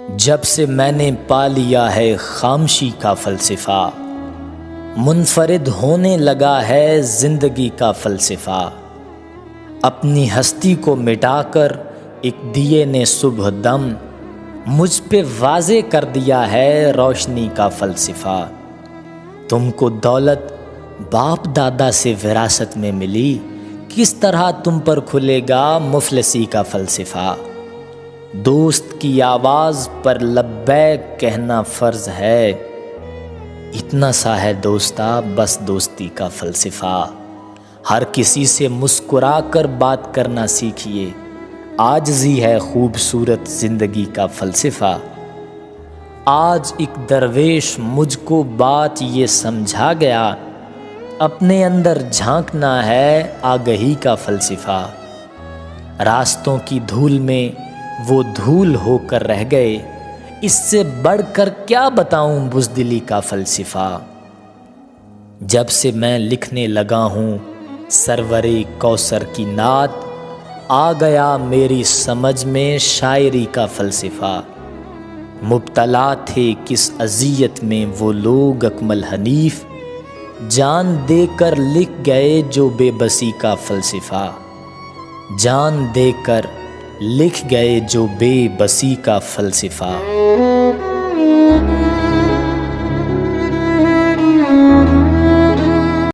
جب سے میں نے پا لیا ہے خاموشی کا فلسفہ، منفرد ہونے لگا ہے زندگی کا فلسفہ۔ اپنی ہستی کو مٹا کر ایک دیے نے صبح دم مجھ پہ واضح کر دیا ہے روشنی کا فلسفہ۔ تم کو دولت باپ دادا سے وراثت میں ملی، کس طرح تم پر کھلے گا مفلسی کا فلسفہ۔ دوست کی آواز پر لبیک کہنا فرض ہے، اتنا سا ہے دوستا بس دوستی کا فلسفہ۔ ہر کسی سے مسکرا کر بات کرنا سیکھیے، عاجزی ہے خوبصورت زندگی کا فلسفہ۔ آج ایک درویش مجھ کو بات یہ سمجھا گیا، اپنے اندر جھانکنا ہے آگہی کا فلسفہ۔ راستوں کی دھول میں وہ دھول ہو کر رہ گئے، اس سے بڑھ کر کیا بتاؤں بزدلی کا فلسفہ۔ جب سے میں لکھنے لگا ہوں سرور کوثر کی نعت، آ گیا میری سمجھ میں شاعری کا فلسفہ۔ مبتلا تھے کس اذیت میں وہ لوگ اکمل حنیف، جان دے کر لکھ گئے جو بے بسی کا فلسفہ۔ جان دے کر لکھ گئے جو بے بسی کا فلسفہ۔